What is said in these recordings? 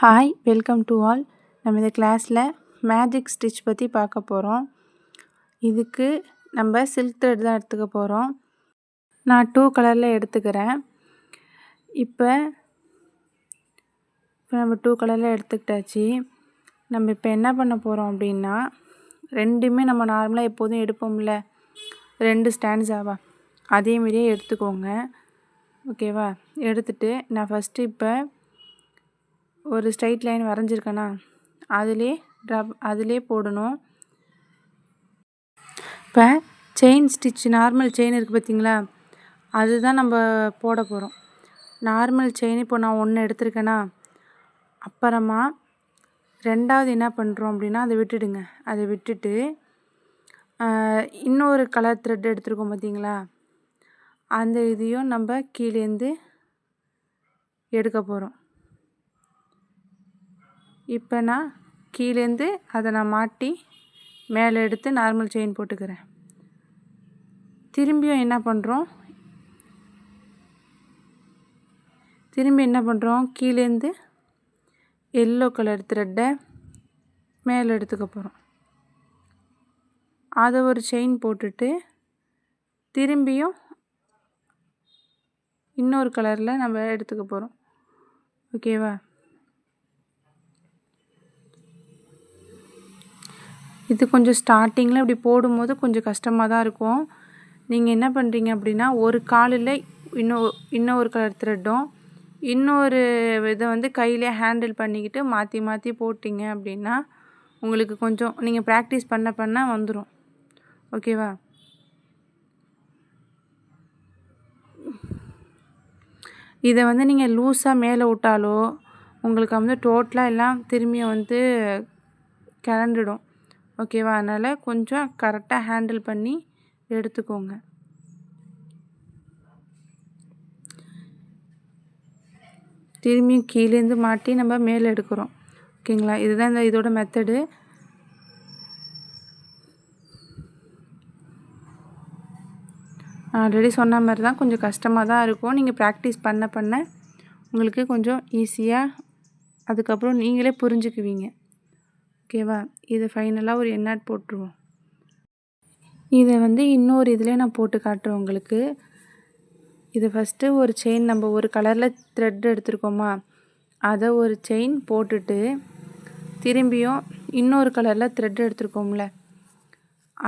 Hi welcome to all. நம்ம இந்த கிளாஸில் மேஜிக் ஸ்டிச் பற்றி பார்க்க போகிறோம். இதுக்கு நம்ம சில்க் த்ரெட் தான் எடுத்துக்க போகிறோம். நான் 2 கலரில் எடுத்துக்கிறேன். இப்போ நம்ம 2 கலரில் எடுத்துக்கிட்டாச்சு. நம்ம இப்போ என்ன பண்ண போகிறோம் அப்படின்னா, ரெண்டுமே நம்ம நார்மலாக எப்போதும் எடுப்போம்ல 2 ஸ்டாண்ட்ஸாவா, அதே மாதிரியே எடுத்துக்கோங்க. ஓகேவா? எடுத்துகிட்டு நான் ஃபஸ்ட்டு இப்போ ஒரு ஸ்ட்ரைட் லைன் வரைஞ்சிருக்கேனா அதிலே போடணும். இப்போ செயின் ஸ்டிச் நார்மல் செயின் இருக்குது பார்த்தீங்களா, அதுதான் நம்ம போட போகிறோம். நார்மல் செயின் இப்போ நான் 1 எடுத்திருக்கேனா, அப்புறமா 2வது என்ன பண்ணுறோம் அப்படின்னா அதை விட்டுடுங்க. அதை விட்டுட்டு இன்னொரு கலர் த்ரெட் எடுத்துருக்கோம் பார்த்தீங்களா, அந்த இதையும் நம்ம கீழேருந்து எடுக்க போகிறோம். இப்போ நான் கீழேருந்து அதை நான் மாட்டி மேலே எடுத்து நார்மல் செயின் போட்டுக்கிறேன். திரும்பி என்ன பண்ணுறோம், கீழேருந்து எல்லோ கலர் த்ரெட்டை மேலே எடுத்துக்க போகிறோம். அதை ஒரு செயின் போட்டுட்டு திரும்பியும் இன்னொரு கலரில் நம்ம எடுத்துக்க போகிறோம். ஓகேவா? இது கொஞ்சம் ஸ்டார்டிங்கில் இப்படி போடும்போது கொஞ்சம் கஷ்டமாக தான் இருக்கும். நீங்கள் என்ன பண்ணுறீங்க அப்படின்னா, ஒரு காலில் இன்னொரு கலர் த்ரெட்டும் இன்னொரு இதை வந்து கையிலே ஹேண்டில் பண்ணிக்கிட்டு மாற்றி மாற்றி போட்டிங்க அப்படின்னா உங்களுக்கு கொஞ்சம் நீங்கள் ப்ராக்டிஸ் பண்ண வந்துடும். ஓகேவா? இதை வந்து நீங்கள் லூஸாக மேலே விட்டாலோ உங்களுக்கு வந்து டோட்டலாக எல்லாம் திரும்பியும் வந்து கிளண்டுடும். ஓகேவா? அதனால் கொஞ்சம் கரெக்டாக ஹேண்டில் பண்ணி எடுத்துக்கோங்க. திரும்பியும் கீழேருந்து மாட்டி நம்ம மேலே எடுக்கிறோம். ஓகேங்களா? இதுதான் இதோட மெத்தடு. ஆல்ரெடி சொன்ன மாதிரி தான் கொஞ்சம் கஷ்டமாக தான் இருக்கும். நீங்கள் ப்ராக்டிஸ் பண்ண உங்களுக்கு கொஞ்சம் ஈஸியாக அதுக்கப்புறம் நீங்களே புரிஞ்சுக்குவீங்க. ஓகேவா? இதை ஃபைனலாக ஒரு எண்ணாட் போட்டுருவோம். இதை வந்து இன்னொரு இதில் நான் போட்டு காட்டுறேன் உங்களுக்கு. இது ஃபஸ்ட்டு ஒரு செயின் நம்ம ஒரு கலரில் த்ரெட் எடுத்துருக்கோமா, அதை ஒரு செயின் போட்டுட்டு திரும்பியும் இன்னொரு கலரில் த்ரெட் எடுத்துருக்கோம்ல,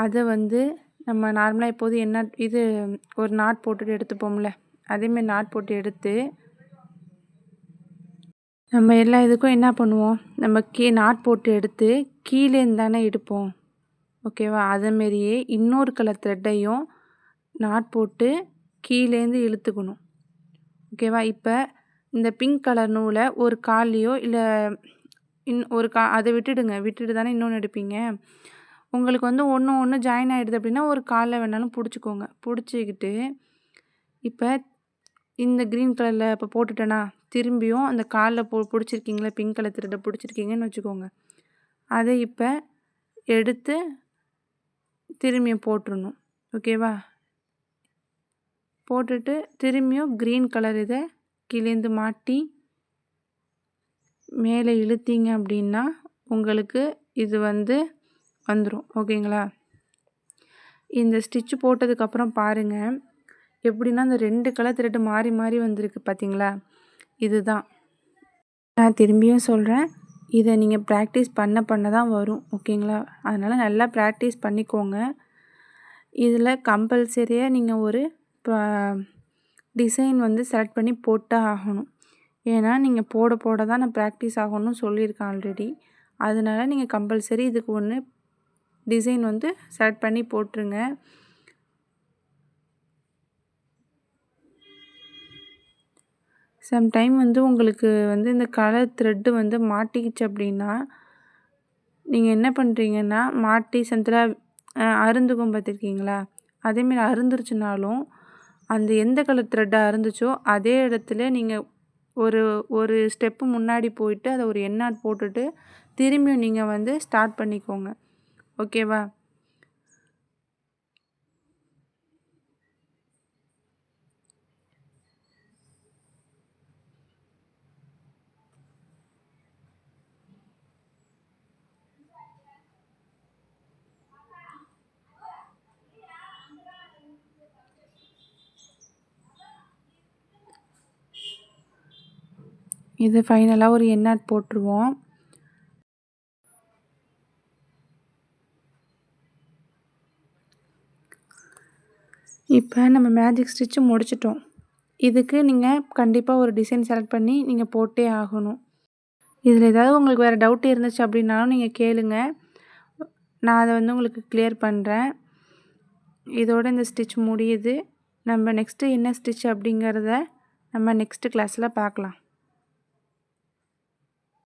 அதை வந்து நம்ம நார்மலாக எப்போதும் இது ஒரு நாட் போட்டுட்டு எடுத்துப்போம்ல, அதேமாதிரி நாட் போட்டு எடுத்து நம்ம எல்லா இதுக்கும் என்ன பண்ணுவோம், நம்ம நாட் போட்டு எடுத்து கீழேருந்து தானே எடுப்போம். ஓகேவா? அதேமாரியே இன்னொரு கலர் த்ரெட்டையும் நாட் போட்டு கீழேருந்து இழுத்துக்கணும். ஓகேவா? இப்போ இந்த பிங்க் கலர் நூலை ஒரு கால்லையோ இல்லை அதை விட்டுட்டு தானே இன்னொன்று எடுப்பீங்க. உங்களுக்கு வந்து ஒன்று ஜாயின் ஆகிடுது அப்படின்னா ஒரு காலில் வேணாலும் பிடிச்சிக்கோங்க. பிடிச்சிக்கிட்டு இப்போ இந்த க்ரீன் கலரில் இப்போ போட்டுட்டேன்னா திரும்பியும் அந்த காலில் பிடிச்சிருக்கீங்களா, பிங்க் கலர் த்ரெட்டை பிடிச்சிருக்கீங்கன்னு வச்சுக்கோங்க. அதை இப்போ எடுத்து திரும்பியும் போட்டுடணும். ஓகேவா? போட்டுட்டு திரும்பியும் க்ரீன் கலர் இதை கீழேந்து மாட்டி மேலே இழுத்தீங்க அப்படின்னா உங்களுக்கு இது வந்து வந்துடும். ஓகேங்களா? இந்த ஸ்டிச்சு போட்டதுக்கப்புறம் பாருங்கள் எப்படின்னா அந்த 2 கலர் த்ரெட்டு மாறி மாறி வந்திருக்கு பார்த்தீங்களா, இதுதான். நான் திரும்பியும் சொல்கிறேன், இதை நீங்கள் ப்ராக்டிஸ் பண்ண தான் வரும். ஓகேங்களா? அதனால் நல்லா ப்ராக்டிஸ் பண்ணிக்கோங்க. இதில் கம்பல்சரியாக நீங்கள் ஒரு டிசைன் வந்து செலக்ட் பண்ணி போட்டு ஆகணும். ஏன்னா நீங்கள் போட தான் நான் ப்ராக்டிஸ் ஆகணும்னு சொல்லியிருக்கேன் ஆல்ரெடி. அதனால் நீங்கள் கம்பல்சரி இதுக்கு ஒன்று டிசைன் வந்து செலக்ட் பண்ணி போட்டுருங்க. சம்டைம் வந்து உங்களுக்கு வந்து இந்த கலர் த்ரெட்டு வந்து மாட்டிக்கிச்சு அப்படின்னா நீங்கள் என்ன பண்ணுறீங்கன்னா, மாட்டி சென்டராக அருந்துக்கும் பார்த்துருக்கீங்களா, அதேமாரி அருந்துருச்சுனாலும் அந்த எந்த கலர் த்ரெட்டாக அருந்துச்சோ அதே இடத்துல நீங்கள் ஒரு ஸ்டெப்பு முன்னாடி போயிட்டு அதை ஒரு எண்ணாட் போட்டுட்டு திரும்பியும் நீங்கள் வந்து ஸ்டார்ட் பண்ணிக்கோங்க. ஓகேவா? இது ஃபைனலாக ஒரு எண்ட் நாட் போட்டுருவோம். இப்போ நம்ம மேஜிக் ஸ்டிச்சு முடிச்சிட்டோம். இதுக்கு நீங்கள் கண்டிப்பாக ஒரு டிசைன் செலக்ட் பண்ணி நீங்கள் போட்டே ஆகணும். இதில் ஏதாவது உங்களுக்கு வேறு டவுட் இருந்துச்சு அப்படின்னாலும் நீங்கள் கேளுங்க. நான் அதை உங்களுக்கு கிளியர் பண்ணுறேன். இதோட இந்த ஸ்டிச் முடியுது. நம்ம நெக்ஸ்ட்டு என்ன ஸ்டிச் அப்படிங்கிறத நம்ம நெக்ஸ்ட்டு கிளாஸில் பார்க்கலாம்.